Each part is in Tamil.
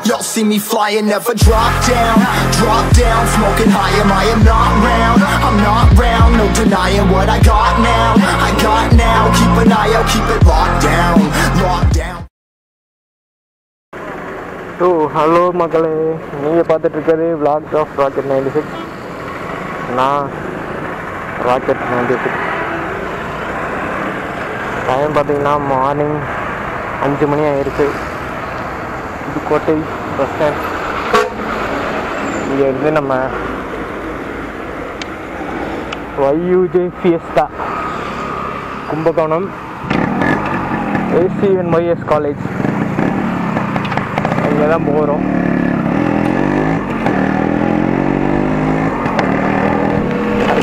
Y'all see me flying, never drop down, smoking high, I am not round, I'm not round, no denying what I got now, keep an eye out, keep it locked down. So, hello மக்களே, நீங்கள் பார்த்துட்டு இருக்கிறது vlogs of Rocket 96. நான் Rocket 96. டைம் பார்த்தீங்கன்னா மார்னிங் 5 மணி ஆயிடுச்சு. Pudukkottai bus stand. இங்கே இருந்து நம்ம YUJ Fiesta Kumbakonam ACNYS college இங்கே தான் போகிறோம்.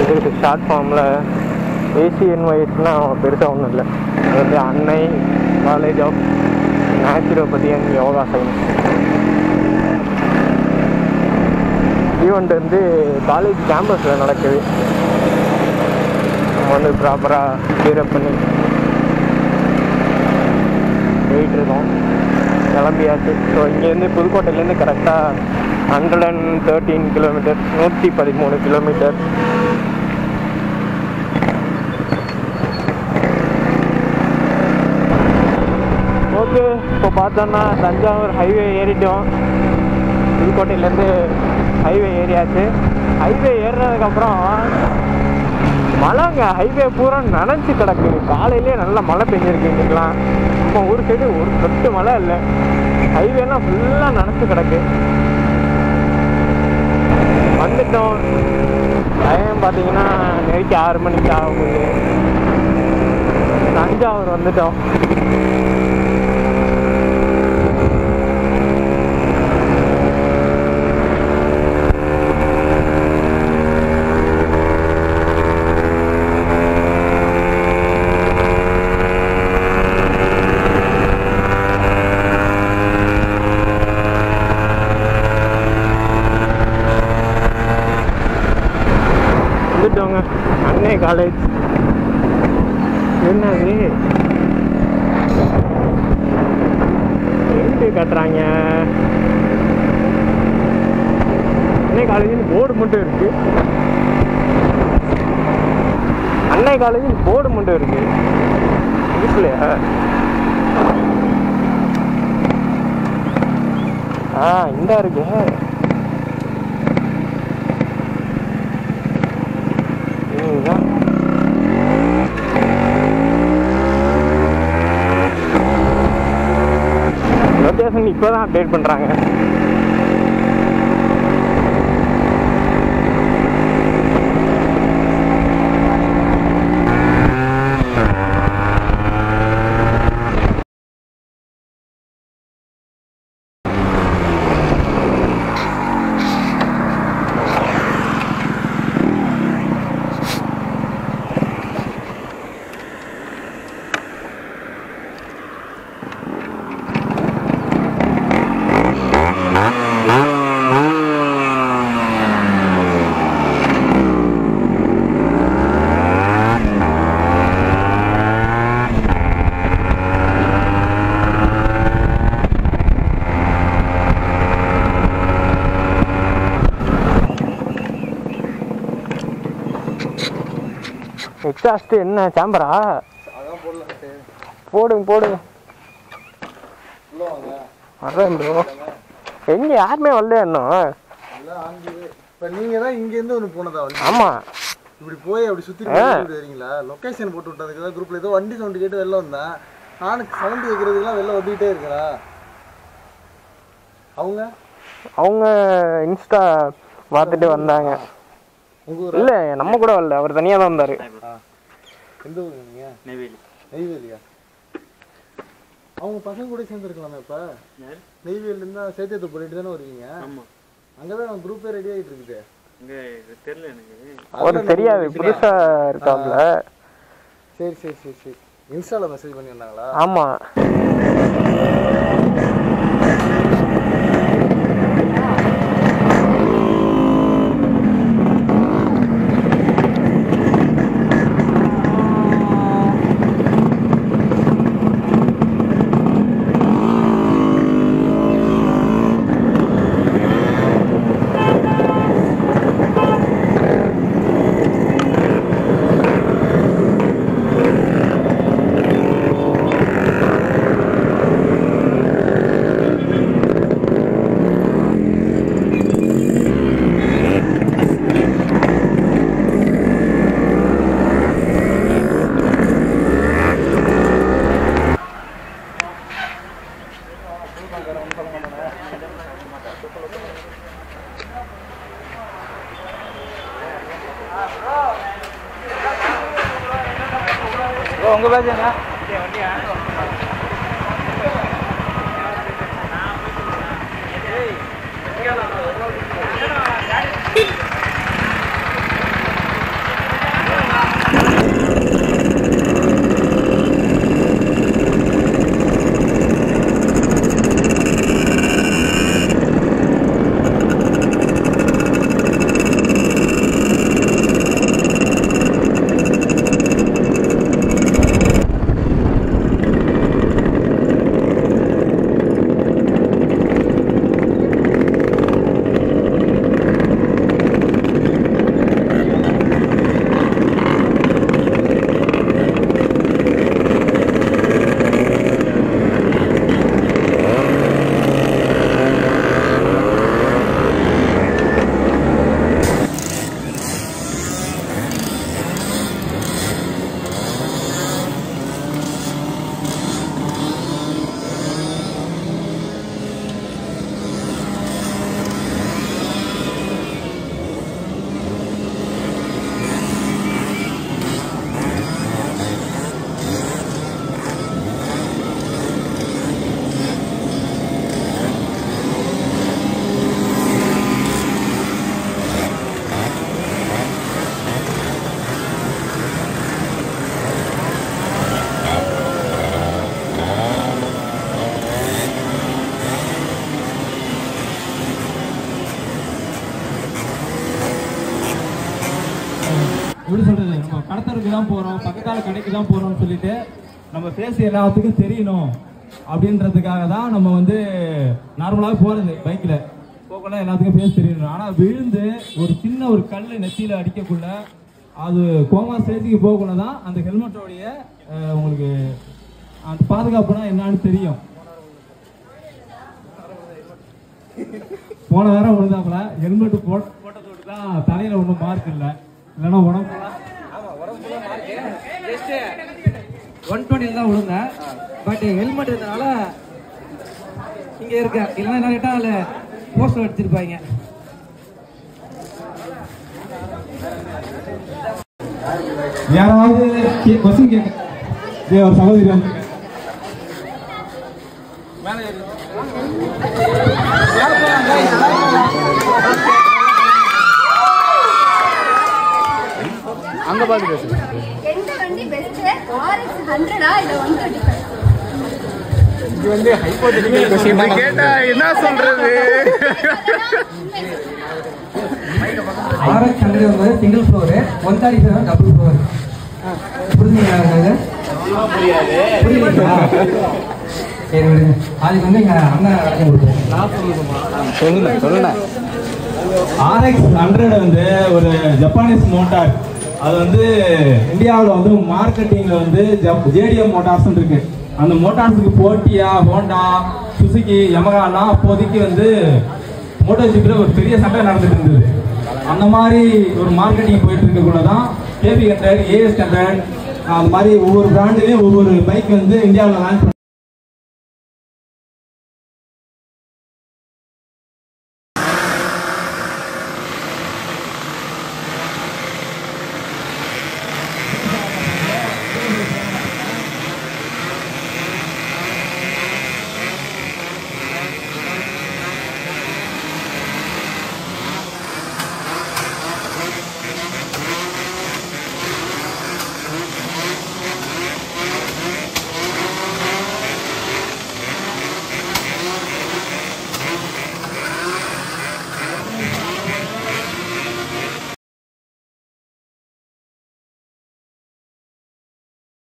இதுக்கு ஷார்ட் ஃபார்மில் ACNYSனால் பெருசாக ஒன்றும் இல்லை. அது வந்து Annai college of naturopathy and yoga science. Event வந்து காலேஜ் கேம்பஸில் நடக்குது. நம்ம வந்து ப்ராப்பராக கிளியரப் பண்ணி போயிட்டுருக்கோம். கிளம்பியாச்சு. ஸோ இங்கேருந்து புதுக்கோட்டையிலேருந்து கரெக்டாக 113 கிலோமீட்டர், 113 கிலோமீட்டர். ஓகே, இப்போ பார்த்தோன்னா தஞ்சாவூர் ஹைவே ஏறிட்டோம். புதுக்கோட்டையிலேருந்து ஹைவே ஏறியாச்சு. ஹைவே ஏறினதுக்கப்புறம் மழைங்க, ஹைவே பூரா நனைஞ்சி கிடக்கு. காலையிலே நல்லா மழை பெஞ்சிருக்கு. இன்றைக்கெலாம் நம்ம ஊர் சைடு ஒரு சொட்டு மழை இல்லை. ஹைவேலாம் ஃபுல்லாக நனைச்சி கிடக்கு. வந்துட்டோம். டைம் பார்த்தீங்கன்னா நைட்டு 6 மணிக்கு ஆகுது. தஞ்சாவூர் வந்துட்டோம். அன்னை காலேஜ் என்னது எங்கே காட்டுறாங்க? அன்னை காலேஜின் போர்டு மட்டும் இருக்கு. அன்னை காலேஜின் போர்டு மட்டும் இருக்கு. இல்லையா? இந்த இருக்கு. லொகேஷன் இப்போ தான் அப்டேட் பண்ணுறாங்க. எக்ஸாஸ்ட் என்ன சாம்பரா? போடுங்க வர்றேன் ப்ரோ. எங்க யாருமே வரல இன்னும். இப்போ நீங்கள் தான் இங்கேருந்து ஒன்று போனதா? ஆமாம், இப்படி போய் அப்படி சுற்றி வரீங்களா? லொக்கேஷன் போட்டு விட்டதுக்கு தான் குரூப்பில் ஏதோ வண்டி சவுண்டு கேட்டு வெளில வந்தேன். நானும் சவுண்டு கேட்குறதுக்குலாம் வெளில வந்துக்கிட்டே இருக்கிறா. அவங்க இன்ஸ்டா பார்த்துட்டு வந்தாங்க. இல்லை, நம்ம கூட வரல, அவர் தனியாக தான் வந்தார். எந்த ஊர் நீங்கள்? நெய்வேலியா? அவங்க பசங்க கூட சேர்ந்துருக்கலாமே. இப்போ நெய்வேலிருந்து தான் சேத்தியத்தை போயிட்டு தானே வருவீங்க? அங்கே தான் குரூப்பே ரெடி ஆகிட்டு இருக்குது. தெரியல எனக்கு, அவருக்கு தெரியாது, புதுசாக இருக்காப்ல. சரி. இன்ஸ்டாவில் மெசேஜ் பண்ணி வந்தாங்களா? ஆமாம். உங்கள் பேசுங்க. எப்படி சொல்றது, நம்ம கடத்தருக்கு தான் போறோம், பக்கத்தால கடைக்கு தான் போறோம்னு சொல்லிட்டு நம்ம ஃபேஸ் எல்லாத்துக்கும் தெரியணும் அப்படின்றதுக்காக தான் நம்ம வந்து நார்மலாக போறது. பைக்ல போகலாம் எல்லாத்துக்கும் ஃபேஸ் தெரியணும். ஆனா விழுந்து ஒரு சின்ன ஒரு கல் நெத்தியில அடிக்கக்குள்ள அது கோமா ஸ்டேஜுக்கு போகக்குள்ள தான் அந்த ஹெல்மெட்டோடைய உங்களுக்கு அந்த பாதுகாப்புனா என்னன்னு தெரியும். போன வாரம் விழுந்தாப்புல ஹெல்மெட் போட்டதோடு தான் தலையில ஒன்றும் மார்க் இல்லை, இல்லைன்னா உடம்பு 120 தான் விழுங்க. பட் ஹெல்மெட் இருந்தனால இங்க இருக்க, இல்லைன்னா என்ன கேட்டா அதுல போஸ்டர் அடிச்சிருப்பாங்க. யாராவது கொஸ்டின் கேட்க ஒரு சகோதரி வந்து அங்க பாத்து பேசு. எந்த வண்டி பெஸ்ட், RX 100 இல்ல 125? இது வந்து ஹைபோதெட்டிக்கல் क्वेश्चन கேட்டா என்ன சொல்றது? RX 100 வந்து சிங்கிள் ஃப்ளோர், 135 டபுள் ஃப்ளோர். புரியுதுங்களா? புரியுதுங்களா? சரி விடுங்க. அதுக்கு வந்து இங்க அண்ணன் விளக்கம் கொடுப்போம். சொல்லுங்க. RX 100 வந்து ஒரு ஜப்பானீஸ் மோட்டார். அது வந்து இந்தியாவில் வந்து மார்க்கெட்டிங்ல வந்து JDM மோட்டார்ஸ் இருக்கு. அந்த மோட்டார்ஸுக்கு போட்டியா ஹோண்டா, சுசுகி, யமகாலாம் அப்போதைக்கு வந்து மோட்டார் ஜிப்ல ஒரு பெரிய சண்டை நடந்துட்டு இருந்தது. அந்த மாதிரி ஒரு மார்க்கெட்டிங் போயிட்டு இருக்கக்குள்ள தான் KB 100, AS 100 அந்த மாதிரி ஒவ்வொரு பிராண்ட்லயும் ஒவ்வொரு பைக் வந்து இந்தியாவில் லான்ச்